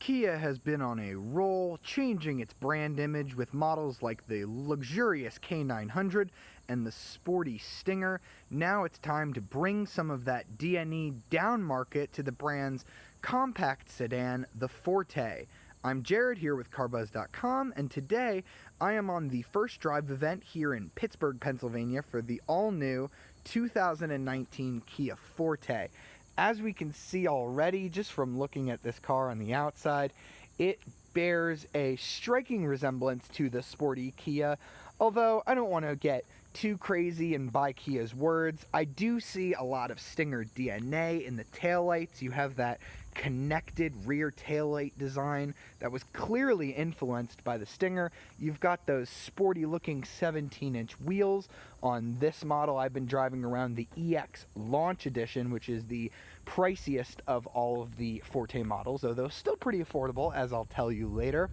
Kia has been on a roll, changing its brand image with models like the luxurious K900 and the sporty Stinger. Now it's time to bring some of that DNE down market to the brand's compact sedan, the Forte. I'm Jared here with carbuzz.com, and today I am on the first drive event here in Pittsburgh, Pennsylvania for the all-new 2019 Kia Forte. As we can see already, just from looking at this car on the outside, it bears a striking resemblance to the sporty Kia. Although I don't want to get too crazy and buy Kia's words, I do see a lot of Stinger DNA in the taillights. You have that connected rear taillight design that was clearly influenced by the Stinger. You've got those sporty looking 17-inch wheels on this model. I've been driving around the EX Launch Edition, which is the priciest of all of the Forte models, although still pretty affordable, as I'll tell you later.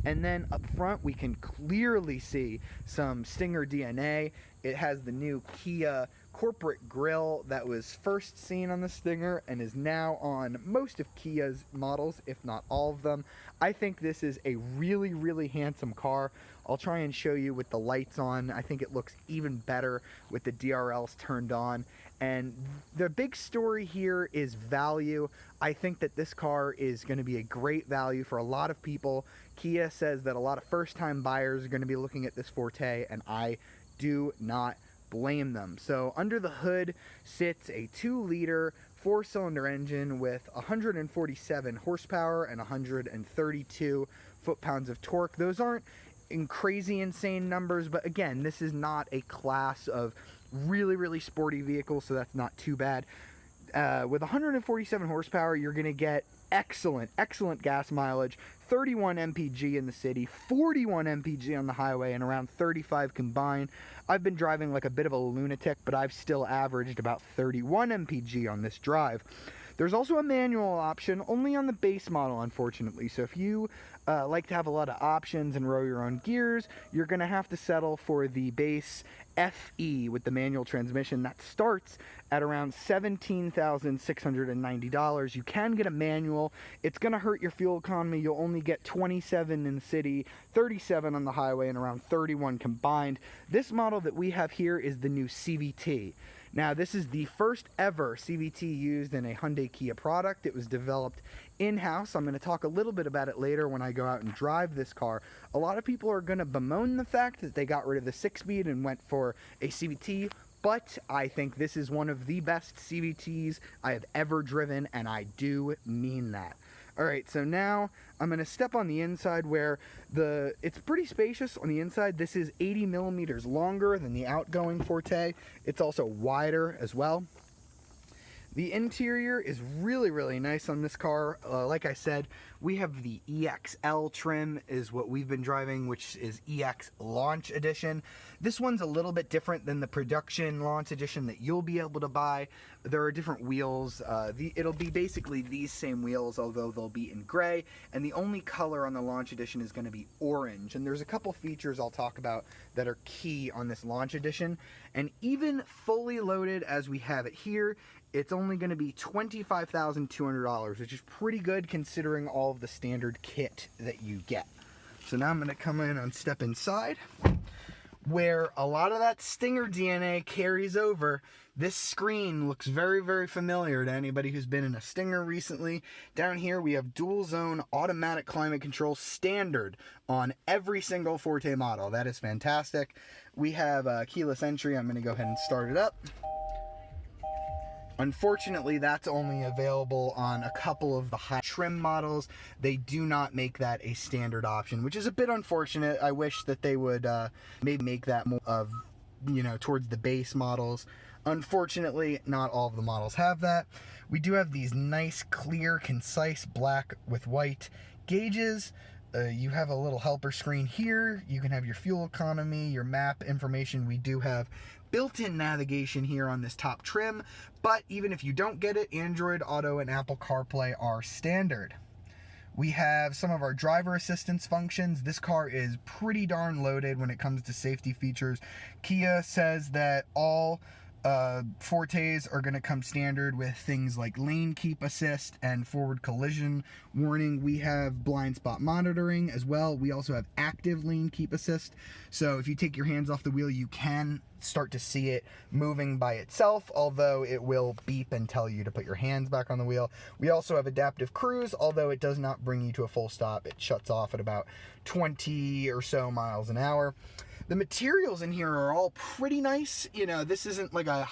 And then up front we can clearly see some Stinger DNA. It has the new Kia corporate grille that was first seen on the Stinger and is now on most of Kia's models, if not all of them. I think this is a really, really handsome car. I'll try and show you with the lights on. I think it looks even better with the DRLs turned on. And the big story here is value. I think that this car is going to be a great value for a lot of people. Kia says that a lot of first-time buyers are going to be looking at this Forte, and I do not blame them. So under the hood sits a 2-liter 4-cylinder engine with 147 horsepower and 132 foot-pounds of torque. Those aren't in crazy insane numbers, but again, this is not a class of really sporty vehicles, so that's not too bad. With 147 horsepower, you're going to get excellent gas mileage, 31 mpg in the city, 41 mpg on the highway, and around 35 combined. I've been driving like a bit of a lunatic, but I've still averaged about 31 mpg on this drive. There's also a manual option, only on the base model, unfortunately. So if you like to have a lot of options and row your own gears, you're going to have to settle for the base FE with the manual transmission. That starts at around $17,690. You can get a manual. It's going to hurt your fuel economy. You'll only get 27 in the city, 37 on the highway, and around 31 combined. This model that we have here is the new CVT. Now, this is the first ever CVT used in a Hyundai Kia product. It was developed in-house. I'm going to talk a little bit about it later when I go out and drive this car. A lot of people are going to bemoan the fact that they got rid of the 6-speed and went for a CVT, but I think this is one of the best CVTs I have ever driven, and I do mean that. Alright, so now I'm going to step on the inside where it's pretty spacious on the inside. This is 80 millimeters longer than the outgoing Forte. It's also wider as well. The interior is really nice on this car. Like I said, we have the EXL trim is what we've been driving, which is EX Launch Edition. This one's a little bit different than the production Launch Edition that you'll be able to buy. There are different wheels. It'll be basically these same wheels, although they'll be in gray, and the only color on the Launch Edition is going to be orange. And there's a couple features I'll talk about that are key on this Launch Edition. And even fully loaded as we have it here, it's only going to be $25,200, which is pretty good considering all of the standard kit that you get. So now I'm going to come in and step inside, where a lot of that Stinger DNA carries over. This screen looks very familiar to anybody who's been in a Stinger recently. Down here we have dual zone automatic climate control standard on every single Forte model. That is fantastic. We have keyless entry. I'm going to go ahead and start it up. Unfortunately, that's only available on a couple of the high trim models. They do not make that a standard option, which is a bit unfortunate. I wish that they would maybe make that more of, towards the base models. Unfortunately, not all of the models have that. We do have these nice, clear, concise black with white gauges. You have a little helper screen here. You can have your fuel economy, your map information. We do have built-in navigation here on this top trim, but even if you don't get it, Android Auto and Apple CarPlay are standard. We have some of our driver assistance functions. This car is pretty darn loaded when it comes to safety features. Kia says that all Fortes are going to come standard with things like lane keep assist and forward collision warning. We have blind spot monitoring as well. We also have active lane keep assist. So if you take your hands off the wheel, you can start to see it moving by itself, although it will beep and tell you to put your hands back on the wheel. We also have adaptive cruise, although it does not bring you to a full stop. It shuts off at about 20 or so miles an hour. The materials in here are all pretty nice. You know, this isn't like a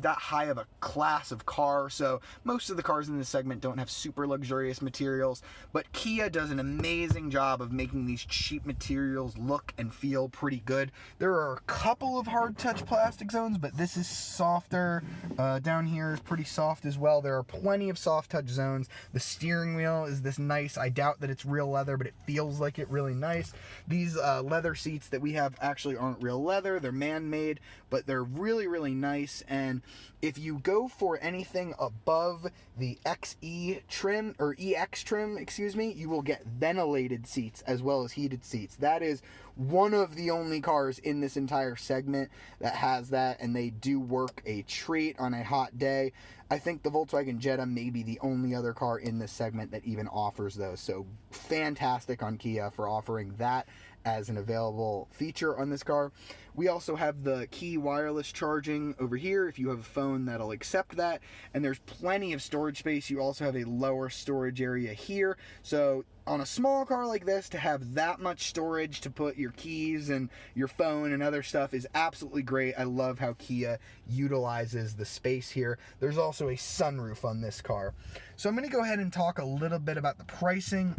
that high of a class of car, so most of the cars in this segment don't have super luxurious materials, but Kia does an amazing job of making these cheap materials look and feel pretty good. There are a couple of hard touch plastic zones, but this is softer. Down here is pretty soft as well. There are plenty of soft touch zones. The steering wheel is this nice, I doubt that it's real leather, but it feels like it really nice. These leather seats that we have actually aren't real leather, they're man-made, but they're really nice. And if you go for anything above the XE trim, or EX trim, excuse me, you will get ventilated seats as well as heated seats. That is one of the only cars in this entire segment that has that, and they do work a treat on a hot day. I think the Volkswagen Jetta may be the only other car in this segment that even offers those. So fantastic on Kia for offering that as an available feature on this car. We also have the key wireless charging over here if you have a phone that'll accept that, and there's plenty of storage space. You also have a lower storage area here, so on a small car like this, to have that much storage to put your keys and your phone and other stuff is absolutely great. I love how Kia utilizes the space here. There's also a sunroof on this car. So I'm going to go ahead and talk a little bit about the pricing.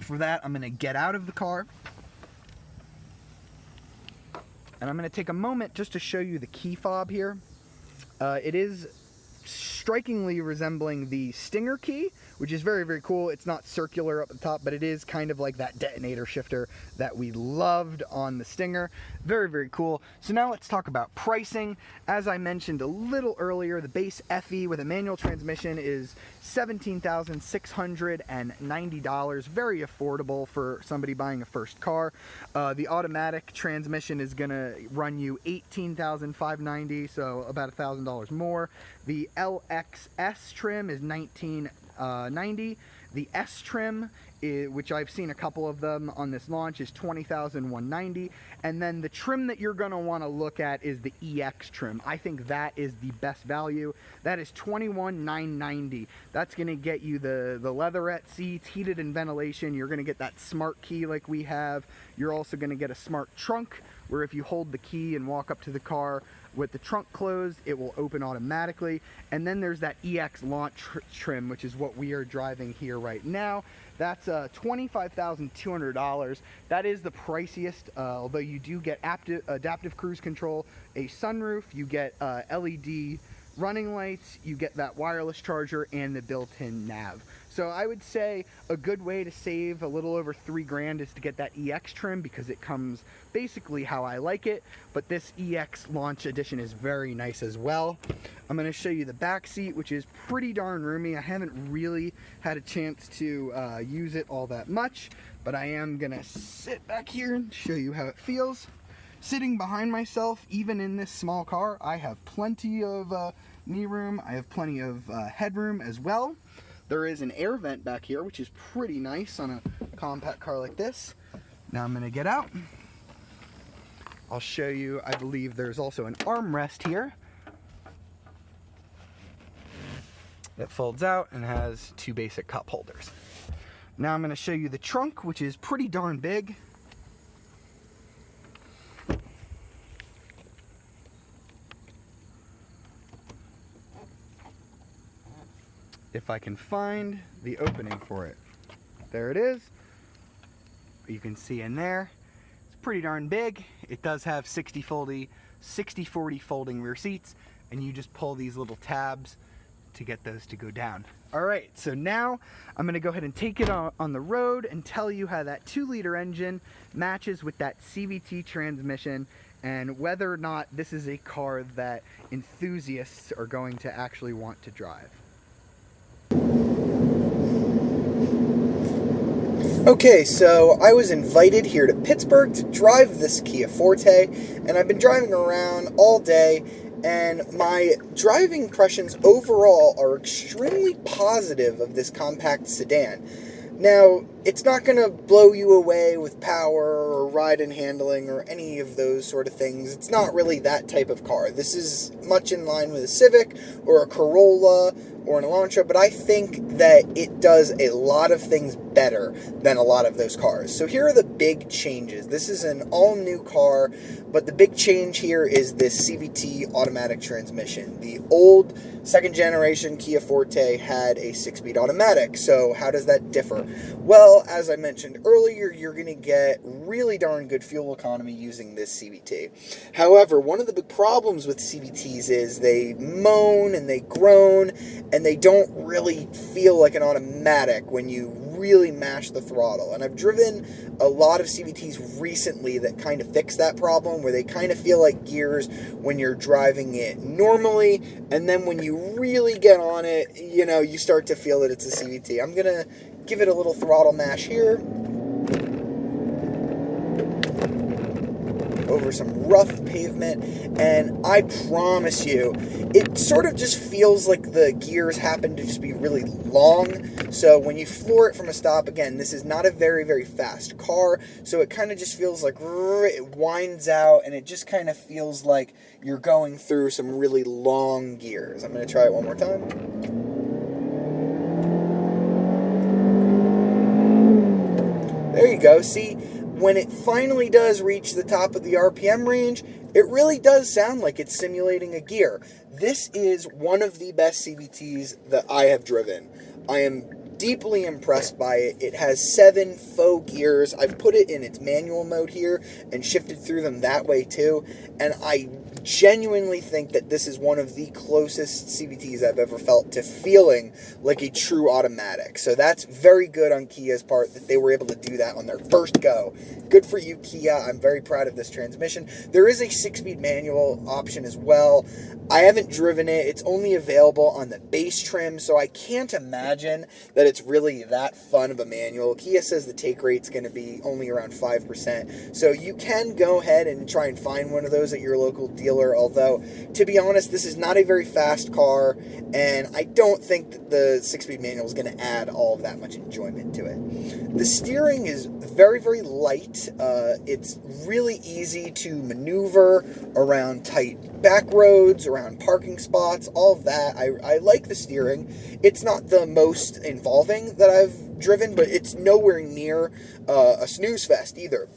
For that, I'm going to get out of the car, and I'm going to take a moment just to show you the key fob here. It is strikingly resembling the Stinger key, which is very cool. It's not circular up the top, but it is kind of like that detonator shifter that we loved on the Stinger. Very cool. So now let's talk about pricing. As I mentioned a little earlier, the base FE with a manual transmission is $17,690. Very affordable for somebody buying a first car. The automatic transmission is gonna run you $18,590, so about $1,000 more. The LXS trim is $19,990. The S trim, which I've seen a couple of them on this launch, is $20,190. And then the trim that you're going to want to look at is the EX trim. I think that is the best value. That is $21,990. That's going to get you the leatherette seats, heated and ventilation. You're going to get that smart key like we have. You're also going to get a smart trunk, where if you hold the key and walk up to the car with the trunk closed, it will open automatically. And then there's that EX launch trim, which is what we are driving here right now. That's $25,200. That is the priciest, although you do get adaptive cruise control, a sunroof, you get LED running lights, you get that wireless charger, and the built-in nav. So I would say a good way to save a little over $3,000 is to get that EX trim, because it comes basically how I like it, but this EX launch edition is very nice as well. I'm going to show you the back seat, which is pretty darn roomy. I haven't really had a chance to use it all that much, but I am going to sit back here and show you how it feels. Sitting behind myself, even in this small car, I have plenty of knee room. I have plenty of headroom as well. There is an air vent back here, which is pretty nice on a compact car like this. Now I'm going to get out. I'll show you, I believe there's also an armrest here that folds out and has two basic cup holders. Now I'm going to show you the trunk, which is pretty darn big. If I can find the opening for it. There it is. You can see in there. It's pretty darn big. It does have 60-40 folding rear seats, and you just pull these little tabs to get those to go down. Alright, so now I'm going to go ahead and take it on the road and tell you how that 2-liter engine matches with that CVT transmission, and whether or not this is a car that enthusiasts are going to actually want to drive. Okay, so I was invited here to Pittsburgh to drive this Kia Forte, and I've been driving around all day, and my driving impressions overall are extremely positive of this compact sedan. Now, it's not going to blow you away with power or ride and handling or any of those sort of things. It's not really that type of car. This is much in line with a Civic or a Corolla or an Elantra, but I think that it does a lot of things better than a lot of those cars. So here are the big changes. This is an all-new car, but the big change here is this CVT automatic transmission. The old second-generation Kia Forte had a 6-speed automatic, so how does that differ? Well, as I mentioned earlier, you're going to get really darn good fuel economy using this CVT. However, one of the big problems with CVTs is they moan and they groan, and they don't really feel like an automatic when you really mash the throttle. And I've driven a lot of CVTs recently that kind of fix that problem, where they kind of feel like gears when you're driving it normally, and then when you really get on it, you know, you start to feel that it's a CVT. I'm gonna give it a little throttle mash here over some rough pavement, and I promise you, it sort of just feels like the gears happen to just be really long. So when you floor it from a stop, again, this is not a very, very fast car, so it kind of just feels like it winds out, and it just kind of feels like you're going through some really long gears. I'm going to try it one more time. There you go. See, when it finally does reach the top of the RPM range, it really does sound like it's simulating a gear. This is one of the best CVTs that I have driven. I am deeply impressed by it. It has 7 faux gears. I've put it in its manual mode here and shifted through them that way too, and I genuinely think that this is one of the closest CVTs I've ever felt to feeling like a true automatic. So that's very good on Kia's part that they were able to do that on their first go. Good for you, Kia. I'm very proud of this transmission. There is a 6-speed manual option as well. I haven't driven it. It's only available on the base trim, so I can't imagine that it's really that fun of a manual. Kia says the take rate's going to be only around 5%, so you can go ahead and try and find one of those at your local dealer, although, to be honest, this is not a very fast car, and I don't think that the 6-speed manual is going to add all of that much enjoyment to it. The steering is very, very light. It's really easy to maneuver around tight back roads, around parking spots, all of that. I like the steering. It's not the most involving that I've driven, but it's nowhere near a snooze fest either.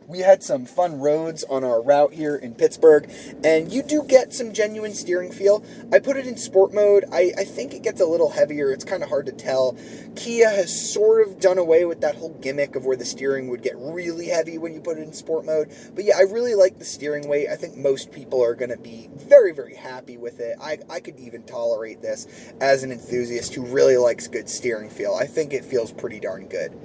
We had some fun roads on our route here in Pittsburgh, and you do get some genuine steering feel. I put it in sport mode. I think it gets a little heavier. It's kind of hard to tell. Kia has sort of done away with that whole gimmick of where the steering would get really heavy when you put it in sport mode. But yeah, I really like the steering weight. I think most people are going to be very, very happy with it. I could even tolerate this as an enthusiast who really likes good steering feel. I think it feels pretty darn good.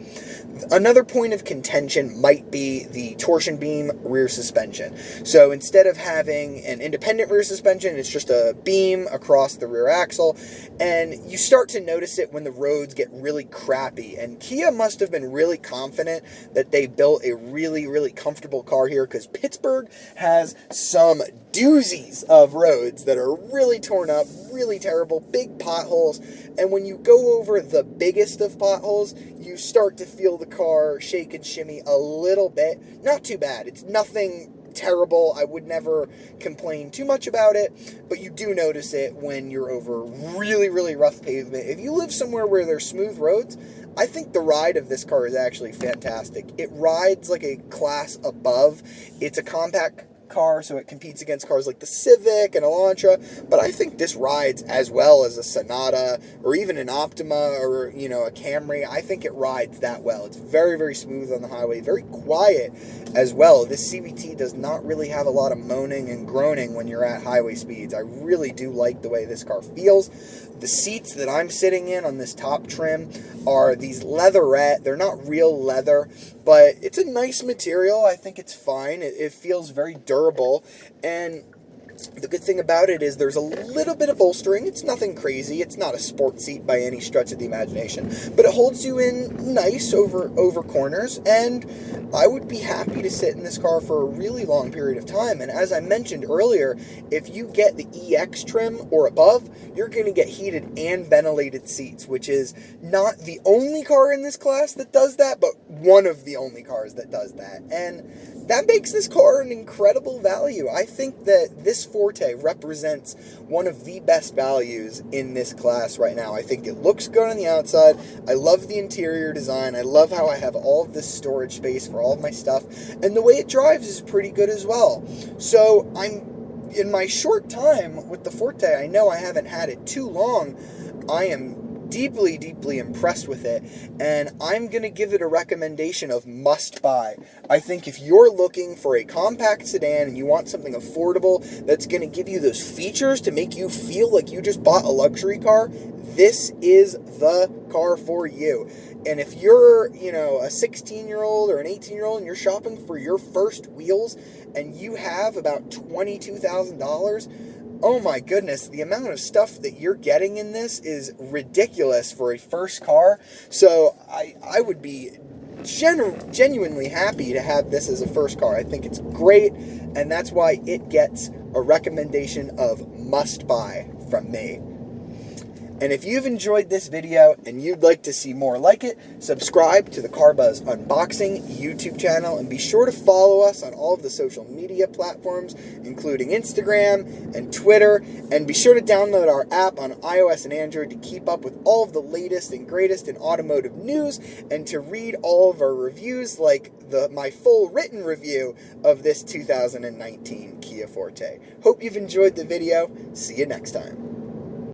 Another point of contention might be the torsion beam rear suspension. So instead of having an independent rear suspension, it's just a beam across the rear axle, and you start to notice it when the roads get really crappy. And Kia must have been really confident that they built a really, really comfortable car here, because Pittsburgh has some doozies of roads that are really torn up, really terrible, big potholes, and when you go over the biggest of potholes, you start to feel the car shake and shimmy a little bit. Not too bad. It's nothing terrible. I would never complain too much about it, but you do notice it when you're over really, really rough pavement. If you live somewhere where there's smooth roads, I think the ride of this car is actually fantastic. It rides like a class above. It's a compact car, so it competes against cars like the Civic and Elantra, but I think this rides as well as a Sonata or even an Optima or, you know, a Camry. I think it rides that well. It's very, very smooth on the highway, very quiet as well. This CVT does not really have a lot of moaning and groaning when you're at highway speeds. I really do like the way this car feels. The seats that I'm sitting in on this top trim are these leatherette. They're not real leather, but it's a nice material. I think it's fine. It feels very durable, and The good thing about it is there's a little bit of bolstering. It's nothing crazy. It's not a sport seat by any stretch of the imagination, but it holds you in nice over corners, and I would be happy to sit in this car for a really long period of time. And as I mentioned earlier, if you get the EX trim or above, you're going to get heated and ventilated seats, which is not the only car in this class that does that, but one of the only cars that does that. And that makes this car an incredible value. I think that this Forte represents one of the best values in this class right now. I think it looks good on the outside. I love the interior design. I love how I have all of this storage space for all of my stuff. And the way it drives is pretty good as well. So in my short time with the Forte, I know I haven't had it too long. I am deeply, deeply impressed with it, and I'm going to give it a recommendation of must buy. I think if you're looking for a compact sedan and you want something affordable that's going to give you those features to make you feel like you just bought a luxury car, this is the car for you. And if you're, a 16-year-old or an 18-year-old and you're shopping for your first wheels and you have about $22,000, oh my goodness, the amount of stuff that you're getting in this is ridiculous for a first car. So I would be genuinely happy to have this as a first car. I think it's great, and that's why it gets a recommendation of must buy from me. And if you've enjoyed this video and you'd like to see more like it, subscribe to the CarBuzz Unboxing YouTube channel, and be sure to follow us on all of the social media platforms, including Instagram and Twitter, and be sure to download our app on iOS and Android to keep up with all of the latest and greatest in automotive news, and to read all of our reviews, like my full written review of this 2019 Kia Forte. Hope you've enjoyed the video. See you next time.